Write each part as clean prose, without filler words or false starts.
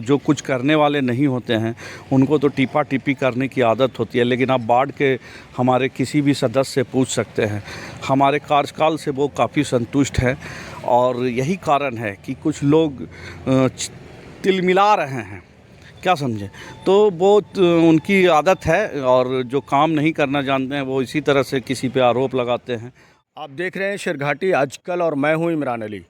जो कुछ करने वाले नहीं होते हैं उनको तो टीपा टीपी करने की आदत होती है, लेकिन आप बाढ़ के हमारे किसी भी सदस्य से पूछ सकते हैं, हमारे कार्यकाल से वो काफ़ी संतुष्ट हैं। और यही कारण है कि कुछ लोग तिलमिला रहे हैं, क्या समझे, तो वो उनकी आदत है, और जो काम नहीं करना जानते हैं वो इसी तरह से किसी पे आरोप लगाते हैं। आप देख रहे हैं शेरघाटी आजकल और मैं हूं इमरान अली।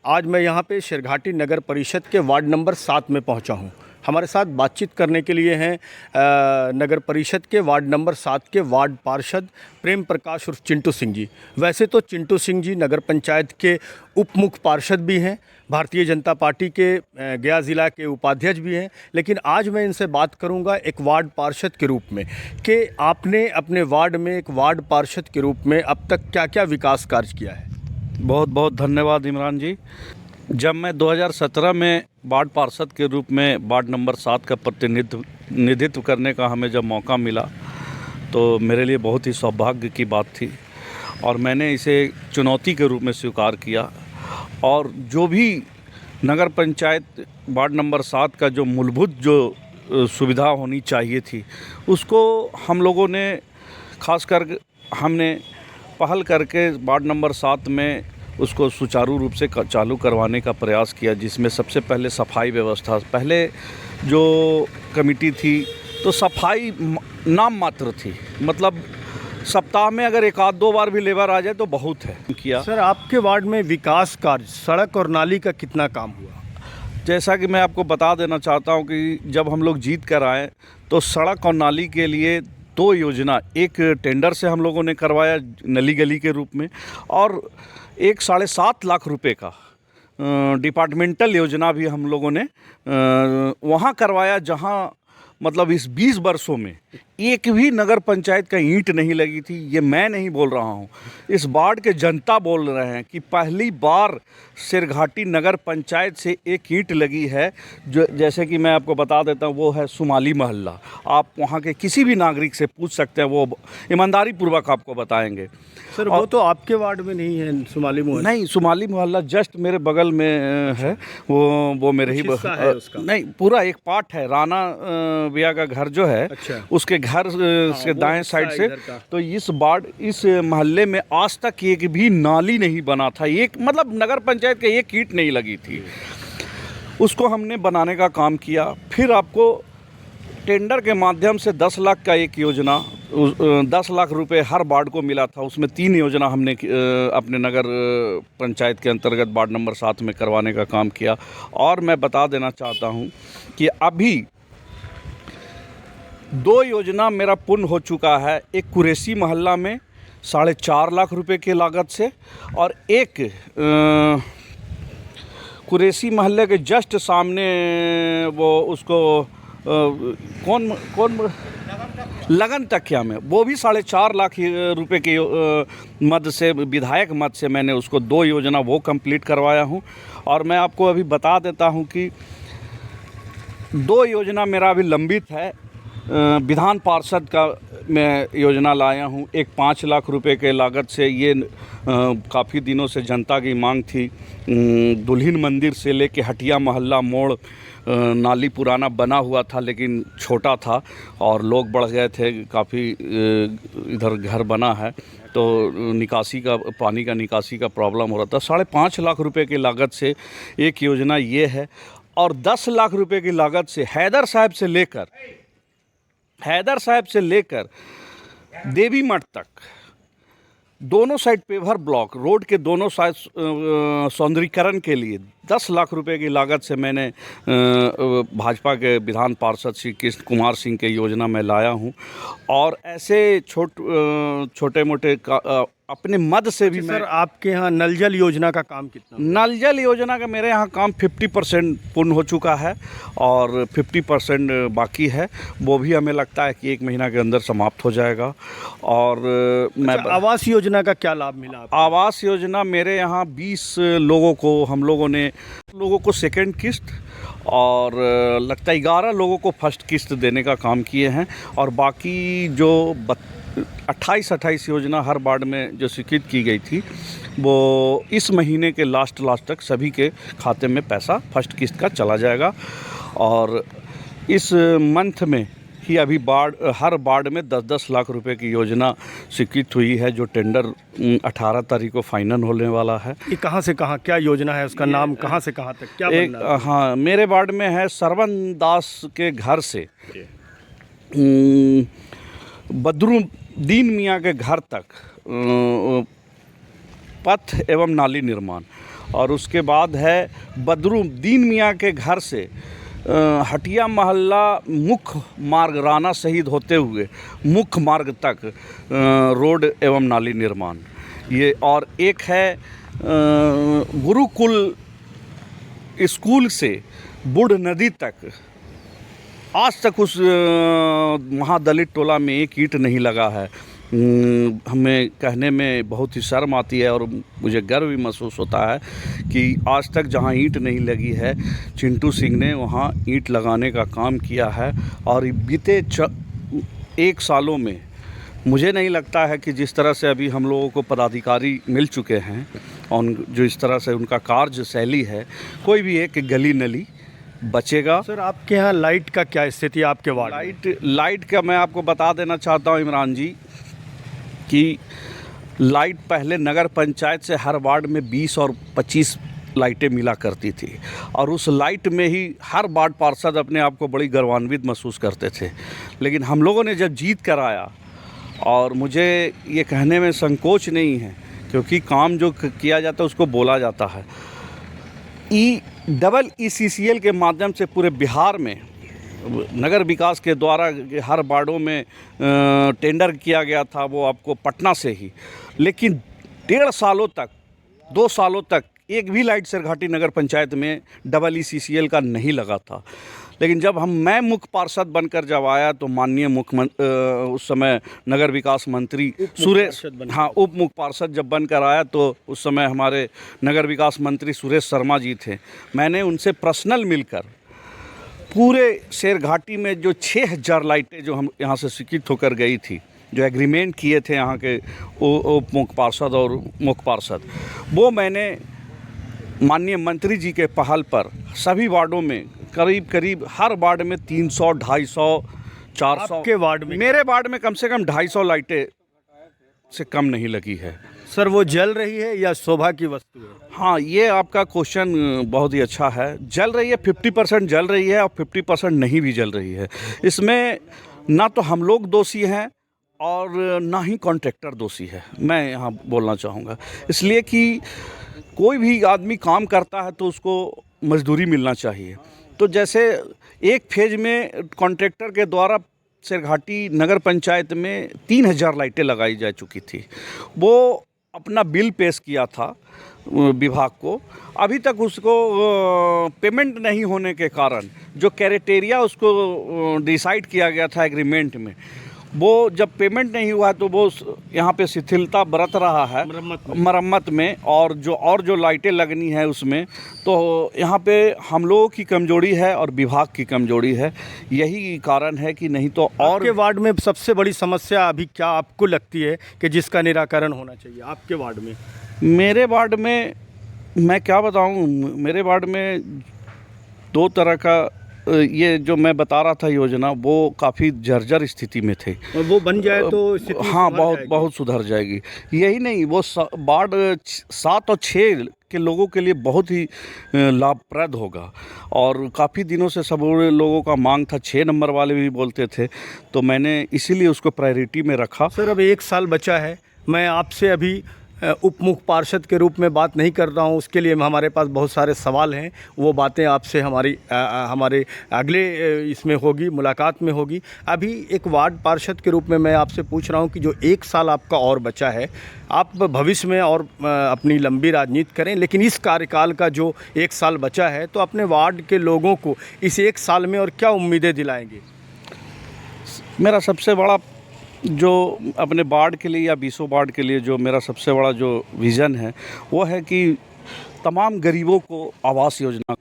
आज मैं यहां पे शेरघाटी नगर परिषद के वार्ड नंबर 7 में पहुंचा हूं। हमारे साथ बातचीत करने के लिए हैं नगर परिषद के वार्ड नंबर 7 के वार्ड पार्षद प्रेम प्रकाश उर्फ चिंटू सिंह जी। वैसे तो चिंटू सिंह जी नगर पंचायत के उप मुख्य पार्षद भी हैं, भारतीय जनता पार्टी के गया ज़िला के उपाध्यक्ष भी हैं, लेकिन आज मैं इनसे बात करूंगा एक वार्ड पार्षद के रूप में कि आपने अपने वार्ड में एक वार्ड पार्षद के रूप में अब तक क्या क्या विकास कार्य किया है। बहुत बहुत धन्यवाद इमरान जी। जब मैं 2017 में वार्ड पार्षद के रूप में वार्ड नंबर 7 का प्रतिनिधित्व करने का हमें जब मौका मिला तो मेरे लिए बहुत ही सौभाग्य की बात थी, और मैंने इसे चुनौती के रूप में स्वीकार किया। और जो भी नगर पंचायत वार्ड नंबर 7 का जो मूलभूत जो सुविधा होनी चाहिए थी उसको हम लोगों ने खासकर हमने पहल करके वार्ड नंबर 7 में उसको सुचारू रूप से चालू करवाने का प्रयास किया, जिसमें सबसे पहले सफाई व्यवस्था। पहले जो कमेटी थी तो सफाई नाम मात्र थी, मतलब सप्ताह में अगर एक आध दो बार भी लेबर आ जाए तो बहुत है किया। सर, आपके वार्ड में विकास कार्य सड़क और नाली का कितना काम हुआ? जैसा कि मैं आपको बता देना चाहता हूं कि जब हम लोग जीत कर आए तो सड़क और नाली के लिए 2 योजना, एक टेंडर से हम लोगों ने करवाया नली गली के रूप में, और एक 7.5 लाख रुपए का डिपार्टमेंटल योजना भी हम लोगों ने वहाँ करवाया, जहाँ मतलब इस 20 वर्षों में एक भी नगर पंचायत का ईंट नहीं लगी थी। ये मैं नहीं बोल रहा हूँ, इस वार्ड के जनता बोल रहे हैं कि पहली बार शेरघाटी नगर पंचायत से एक ईंट लगी है। जो जैसे कि मैं आपको बता देता हूँ, वो है सुमाली मोहल्ला। आप वहाँ के किसी भी नागरिक से पूछ सकते हैं, वो ईमानदारी पूर्वक आपको बताएंगे। सर, वो तो आपके वार्ड में नहीं है सुमाली मोहल्ला? नहीं, सुमाली मोहल्ला जस्ट मेरे बगल में है। वो मेरे ही है उसका? नहीं, पूरा एक पार्ट है। राणा भैया का घर जो है, अच्छा। उसके घर से दाएं साइड से। तो इस मोहल्ले में आज तक एक भी नाली नहीं बना था, एक मतलब नगर पंचायत के एक ईंट नहीं लगी थी। उसको हमने बनाने का काम किया। फिर आपको टेंडर के माध्यम से 10 लाख का एक योजना, 10 लाख रुपए हर वार्ड को मिला था। उसमें 3 योजना हमने अपने नगर पंचायत के अंतर्गत वार्ड नंबर 7 में करवाने का काम किया। और मैं बता देना चाहता हूं कि अभी 2 योजना मेरा पूर्ण हो चुका है। एक कुरैशी मोहल्ला में 4.5 लाख रुपए के लागत से, और एक कुरैशी मोहल्ले के जस्ट सामने वो उसको कौन लगन तकिया में, वो भी 4.5 लाख रुपए के मद से, विधायक मद से मैंने उसको 2 योजना वो कंप्लीट करवाया हूँ। और मैं आपको अभी बता देता हूँ कि 2 योजना मेरा अभी लंबित है। विधान पार्षद का मैं योजना लाया हूँ, एक 5 लाख रुपए के लागत से। ये काफ़ी दिनों से जनता की मांग थी। दुल्हिन मंदिर से लेके हटिया मोहल्ला मोड़ नाली पुराना बना हुआ था, लेकिन छोटा था और लोग बढ़ गए थे काफ़ी। इधर घर बना है तो निकासी का, पानी का निकासी का प्रॉब्लम हो रहा था। 5.5 लाख रुपए की लागत से एक योजना ये है। और 10 लाख रुपए की लागत से हैदर साहब से लेकर देवी मठ तक दोनों साइड पेवर ब्लॉक रोड के दोनों साइड सौंदर्यीकरण के लिए 10 लाख रुपए की लागत से मैंने भाजपा के विधान पार्षद श्री कृष्ण कुमार सिंह के योजना में लाया हूं। और ऐसे छोटे मोटे अपने मद से भी। सर, आपके यहाँ नल जल योजना का काम कितना? नल जल योजना का मेरे यहाँ काम 50% पूर्ण हो चुका है और 50% बाकी है। वो भी हमें लगता है कि 1 महीना के अंदर समाप्त हो जाएगा। और मैं आवास योजना का क्या लाभ मिला आपको? आवास योजना मेरे यहाँ 20 लोगों को, हम लोगों को सेकेंड किस्त और लगता है 11 लोगों को फर्स्ट किस्त देने का काम किए हैं। और बाकी जो 28 योजना हर वार्ड में जो स्वीकृत की गई थी, वो इस महीने के लास्ट तक सभी के खाते में पैसा फर्स्ट किस्त का चला जाएगा। और इस मंथ में ही अभी हर वार्ड में 10-10 लाख रुपए की योजना स्वीकृत हुई है, जो टेंडर 18 तारीख को फाइनल होने वाला है। ये कहाँ से कहाँ क्या योजना है, उसका नाम कहाँ से कहाँ तक क्या एक बनना है? हाँ, मेरे वार्ड में है सरवन दास के घर से बदरुद्दीन मियाँ के घर तक पथ एवं नाली निर्माण, और उसके बाद है बदरुद्दीन मियाँ के घर से हटिया मोहल्ला मुख्य मार्ग राना शहीद होते हुए मुख्य मार्ग तक रोड एवं नाली निर्माण ये। और एक है गुरुकुल स्कूल से बूढ़ नदी तक, आज तक उस महादलित टोला में एक ईंट नहीं लगा है। हमें कहने में बहुत ही शर्म आती है और मुझे गर्व भी महसूस होता है कि आज तक जहां ईंट नहीं लगी है, चिंटू सिंह ने वहां ईंट लगाने का काम किया है। और बीते 1 सालों में मुझे नहीं लगता है कि जिस तरह से अभी हम लोगों को पदाधिकारी मिल चुके हैं और जो इस तरह से उनका कार्य शैली है, कोई भी एक गली नली बचेगा। सर, आपके यहाँ लाइट का क्या स्थिति है आपके वार्ड में? लाइट का मैं आपको बता देना चाहता हूँ इमरान जी कि लाइट पहले नगर पंचायत से हर वार्ड में 20 और 25 लाइटें मिला करती थी, और उस लाइट में ही हर वार्ड पार्षद अपने आप को बड़ी गौरवान्वित महसूस करते थे। लेकिन हम लोगों ने जब जीत कर आया, और मुझे ये कहने में संकोच नहीं है क्योंकि काम जो किया जाता है उसको बोला जाता है, ECCL के माध्यम से पूरे बिहार में नगर विकास के द्वारा हर वार्डों में टेंडर किया गया था, वो आपको पटना से ही। लेकिन 1.5 सालों तक 2 सालों तक एक भी लाइट सिरघाटी नगर पंचायत में ECCL का नहीं लगा था। लेकिन जब मैं मुख्य पार्षद बनकर जब आया तो माननीय उस समय नगर विकास मंत्री सुरेश, हाँ, उप मुख्य पार्षद जब बनकर आया तो उस समय हमारे नगर विकास मंत्री सुरेश शर्मा जी थे। मैंने उनसे पर्सनल मिलकर पूरे शेरघाटी में जो 6000 लाइटें जो हम यहाँ से स्वीकृत होकर गई थी, जो एग्रीमेंट किए थे यहाँ के उप मुख्य पार्षद और मुख्य पार्षद, वो मैंने माननीय मंत्री जी के पहल पर सभी वार्डों में करीब हर वार्ड में 300, 250, 400। आपके वार्ड में? मेरे वार्ड में कम से कम 250 लाइटें से कम नहीं लगी है। सर, वो जल रही है या शोभा की वस्तु है? हाँ, ये आपका क्वेश्चन बहुत ही अच्छा है। जल रही है, 50% जल रही है और 50% नहीं भी जल रही है। इसमें ना तो हम लोग दोषी हैं और ना ही कॉन्ट्रैक्टर दोषी है, मैं यहाँ बोलना चाहूँगा। इसलिए कि कोई भी आदमी काम करता है तो उसको मजदूरी मिलना चाहिए। तो जैसे एक फेज में कॉन्ट्रैक्टर के द्वारा शेरघाटी नगर पंचायत में 3000 लाइटें लगाई जा चुकी थी, वो अपना बिल पेश किया था विभाग को। अभी तक उसको पेमेंट नहीं होने के कारण जो क्राइटेरिया उसको डिसाइड किया गया था एग्रीमेंट में, वो जब पेमेंट नहीं हुआ तो वो यहाँ पे शिथिलता बरत रहा है मरम्मत में, और जो लाइटें लगनी है उसमें। तो यहाँ पे हम लोगों की कमजोरी है और विभाग की कमजोरी है, यही कारण है कि नहीं तो। और आपके वार्ड में सबसे बड़ी समस्या अभी क्या आपको लगती है कि जिसका निराकरण होना चाहिए आपके वार्ड में? मेरे वार्ड में मैं क्या बताऊँ, मेरे वार्ड में 2 तरह का ये जो मैं बता रहा था योजना, वो काफ़ी जर्जर स्थिति में थे। और वो बन जाए तो स्थिति हाँ, बहुत सुधर जाएगी। यही नहीं, वो वार्ड 7 और 6 के लोगों के लिए बहुत ही लाभप्रद होगा। और काफ़ी दिनों से सब लोगों का मांग था, 6 नंबर वाले भी बोलते थे, तो मैंने इसीलिए उसको प्रायोरिटी में रखा। सर, अब 1 साल बचा है, मैं आपसे अभी उप मुख्य पार्षद के रूप में बात नहीं कर रहा हूं, उसके लिए हमारे पास बहुत सारे सवाल हैं, वो बातें आपसे हमारे अगले इसमें होगी, मुलाकात में होगी। अभी एक वार्ड पार्षद के रूप में मैं आपसे पूछ रहा हूं कि जो 1 साल आपका और बचा है, आप भविष्य में और अपनी लंबी राजनीति करें, लेकिन इस कार्यकाल का जो 1 साल बचा है, तो अपने वार्ड के लोगों को इस 1 साल में और क्या उम्मीदें दिलाएंगे? मेरा सबसे बड़ा जो अपने वार्ड के लिए या 20 वार्ड के लिए जो मेरा सबसे बड़ा जो विज़न है, वो है कि तमाम गरीबों को आवास योजना,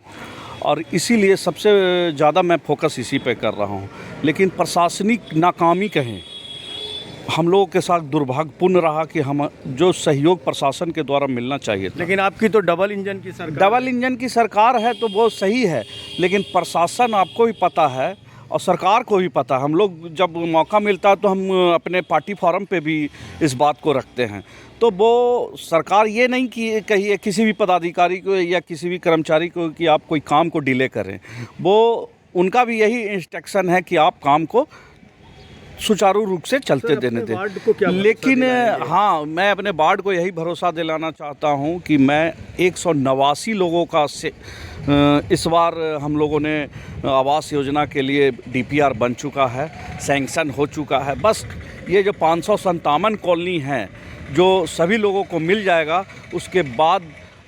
और इसीलिए सबसे ज़्यादा मैं फोकस इसी पे कर रहा हूँ। लेकिन प्रशासनिक नाकामी कहें हम लोगों के साथ दुर्भाग्यपूर्ण रहा कि हम जो सहयोग प्रशासन के द्वारा मिलना चाहिए था। लेकिन आपकी तो डबल इंजन की सरकार डबल इंजन की सरकार है तो वो सही है, लेकिन प्रशासन आपको भी पता है और सरकार को भी पता है। हम लोग जब मौका मिलता है तो हम अपने पार्टी फोरम पे भी इस बात को रखते हैं। तो वो सरकार ये नहीं कि कहिए किसी भी पदाधिकारी को या किसी भी कर्मचारी को कि आप कोई काम को डिले करें, वो उनका भी यही इंस्ट्रक्शन है कि आप काम को सुचारू रूप से चलते देने दें। लेकिन हाँ, मैं अपने वार्ड को यही भरोसा दिलाना चाहता हूँ कि मैं 189 लोगों का इस बार हम लोगों ने आवास योजना के लिए डीपीआर बन चुका है, सैंक्शन हो चुका है। बस ये जो 557 कॉलोनी हैं जो सभी लोगों को मिल जाएगा, उसके बाद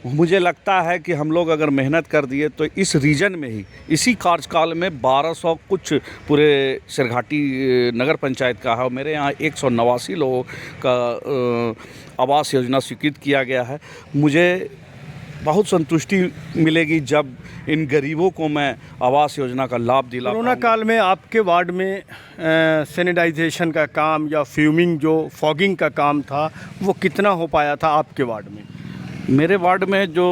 मुझे लगता है कि हम लोग अगर मेहनत कर दिए तो इस रीजन में ही इसी कार्यकाल में 1200 कुछ पूरे सिरघाटी नगर पंचायत का है और मेरे यहाँ 189 लोगों का आवास योजना स्वीकृत किया गया है। मुझे बहुत संतुष्टि मिलेगी जब इन गरीबों को मैं आवास योजना का लाभ दिला। कोरोना काल में आपके वार्ड में सैनिटाइजेशन का काम या फ्यूमिंग जो फॉगिंग का काम था वो कितना हो पाया था आपके वार्ड में? मेरे वार्ड में जो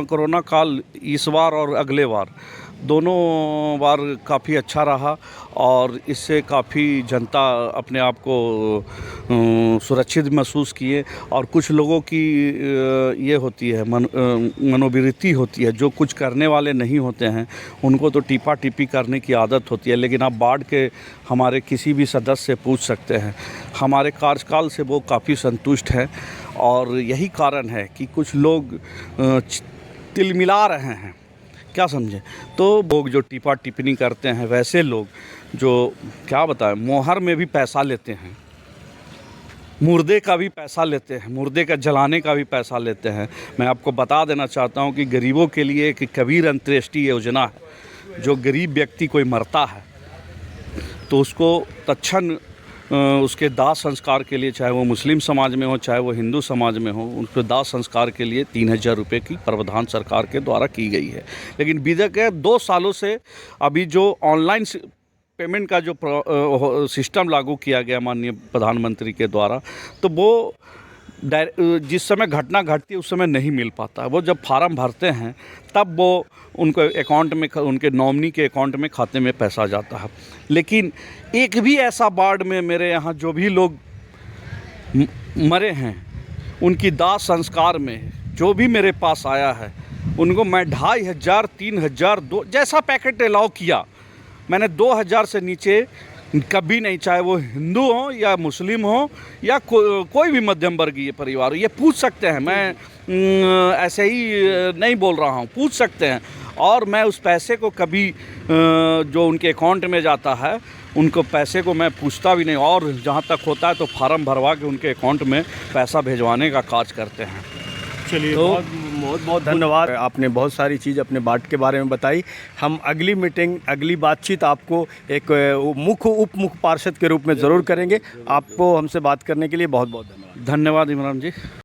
कोरोना काल इस बार और अगले बार दोनों बार काफ़ी अच्छा रहा और इससे काफ़ी जनता अपने आप को सुरक्षित महसूस किए। और कुछ लोगों की ये होती है मनोवृत्ति होती है, जो कुछ करने वाले नहीं होते हैं उनको तो टीपा टिप्पी करने की आदत होती है। लेकिन आप वार्ड के हमारे किसी भी सदस्य से पूछ सकते हैं, हमारे कार्यकाल से वो काफ़ी संतुष्ट हैं। और यही कारण है कि कुछ लोग तिलमिला रहे हैं, क्या समझे, तो लोग जो टीपा टिप्पणी करते हैं, वैसे लोग जो क्या बताएं मोहर में भी पैसा लेते हैं, मुर्दे का भी पैसा लेते हैं, मुर्दे का जलाने का भी पैसा लेते हैं। मैं आपको बता देना चाहता हूं कि गरीबों के लिए एक कबीर अंत्येष्टि योजना है। जो गरीब व्यक्ति कोई मरता है तो उसको तत्क्षण उसके दाह संस्कार के लिए, चाहे वो मुस्लिम समाज में हो चाहे वो हिंदू समाज में हो, उनके दाह संस्कार के लिए 3000 रुपये की प्रावधान सरकार के द्वारा की गई है। लेकिन बीते 2 सालों से अभी जो ऑनलाइन पेमेंट का जो सिस्टम लागू किया गया माननीय प्रधानमंत्री के द्वारा, तो वो जिस समय घटना घटती है उस समय नहीं मिल पाता। वो जब फार्म भरते हैं तब वो उनको अकाउंट में, उनके नॉमिनी के अकाउंट में, खाते में पैसा जाता है। लेकिन एक भी ऐसा वार्ड में मेरे यहाँ जो भी लोग मरे हैं उनकी दाह संस्कार में जो भी मेरे पास आया है उनको मैं 2500, 3000, 2 जैसा पैकेट अलाउ किया, मैंने 2000 से नीचे कभी नहीं, चाहे वो हिंदू हो या मुस्लिम हो या कोई भी मध्यम वर्गीय परिवार हो। ये पूछ सकते हैं, मैं ऐसे ही नहीं बोल रहा हूँ, पूछ सकते हैं। और मैं उस पैसे को कभी जो उनके अकाउंट में जाता है उनको पैसे को मैं पूछता भी नहीं, और जहाँ तक होता है तो फार्म भरवा के उनके अकाउंट में पैसा भेजवाने का कार्य करते हैं। चलिए, तो बहुत धन्यवाद। आपने बहुत सारी चीज़ अपने वार्ड के बारे में बताई। हम अगली मीटिंग, अगली बातचीत आपको एक मुख्य उप मुख्य पार्षद के रूप में ज़रूर करेंगे। आपको हमसे बात करने के लिए बहुत बहुत धन्यवाद। धन्यवाद इमरान जी।